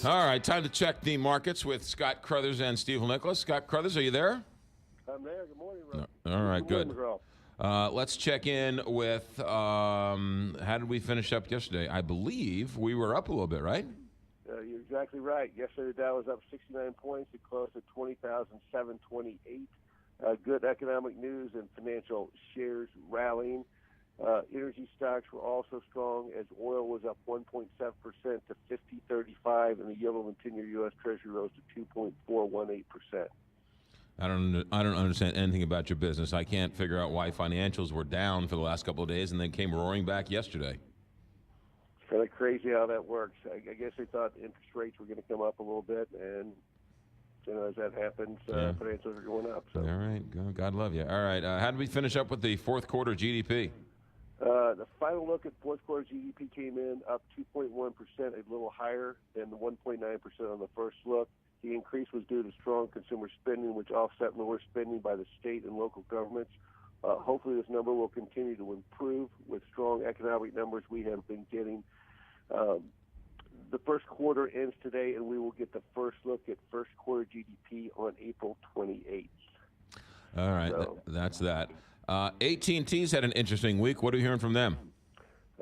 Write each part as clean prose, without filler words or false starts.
All right, time to check the markets with Scott Crothers and Steve Nicholas. Scott Crothers, are you there? I'm there. Good morning, Rob. All right, good. Morning, Let's check in with how did we finish up yesterday? I believe we were up a little bit, right? You're exactly right. Yesterday, the Dow was up 69 points. It closed at 20,728. Good economic news and financial shares rallying. Energy stocks were also strong as oil was up 1.7% to 50.35, and the yield on the 10-year U.S. Treasury rose to 2.418%. I don't understand anything about your business. I can't figure out why financials were down for the last couple of days and then came roaring back yesterday. It's kind of crazy how that works. I guess they thought interest rates were going to come up a little bit, and as that happens, financials are going up. So. All right, God love you. All right, how did we finish up with the fourth quarter GDP? The final look at fourth quarter GDP came in up 2.1%, a little higher than the 1.9% on the first look. The increase was due to strong consumer spending, which offset lower spending by the state and local governments. Hopefully this number will continue to improve with strong economic numbers we have been getting. The first quarter ends today, and we will get the first look at first quarter GDP on April 28th. All right, So, that's that. AT&T's had an interesting week. What are you hearing from them?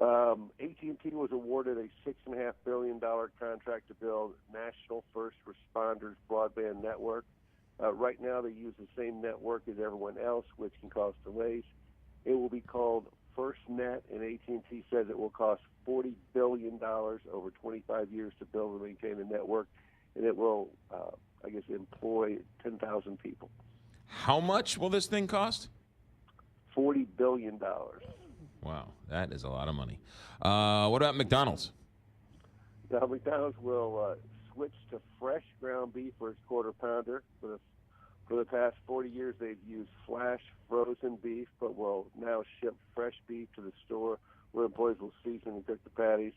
AT&T was awarded a $6.5 billion contract to build National First Responders Broadband Network. Right now, they use the same network as everyone else, which can cause delays. It will be called FirstNet, and AT&T says it will cost $40 billion over 25 years to build and maintain the network, and it will, employ 10,000 people. How much will this thing cost? $40 billion. Wow, that is a lot of money. What about McDonald's? Now, McDonald's will switch to fresh ground beef for its quarter pounder. For the past 40 years, they've used flash frozen beef, but will now ship fresh beef to the store where employees will season and cook the patties.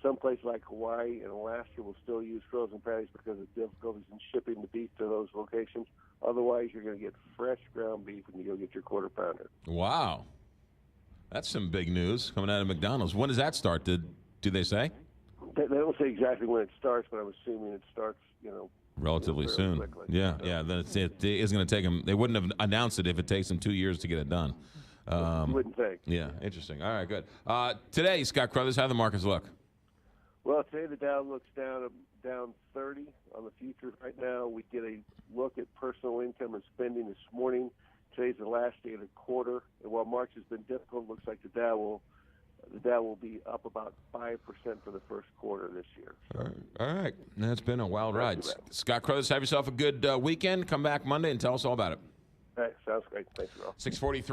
Some places like Hawaii and Alaska will still use frozen patties because of difficulties in shipping the beef to those locations. Otherwise, you're going to get fresh ground beef when you go get your quarter pounder. Wow. That's some big news coming out of McDonald's. When does that start? Do they say? They don't say exactly when it starts, but I'm assuming it starts, relatively soon. Quickly. Yeah. Then it is going to take them. They wouldn't have announced it if it takes them 2 years to get it done. You wouldn't think. Yeah, interesting. All right, good. Today, Scott Crothers, how do the markets look? Well, today the Dow looks down 30 on the futures right now. We get a look at personal income and spending this morning. Today's the last day of the quarter, and while March has been difficult, it looks like the Dow will be up about 5% for the first quarter this year. So. All right. That's been a wild ride. Scott Crothers, have yourself a good weekend. Come back Monday and tell us all about it. All right, sounds great. Thanks, Ralph. 6:43.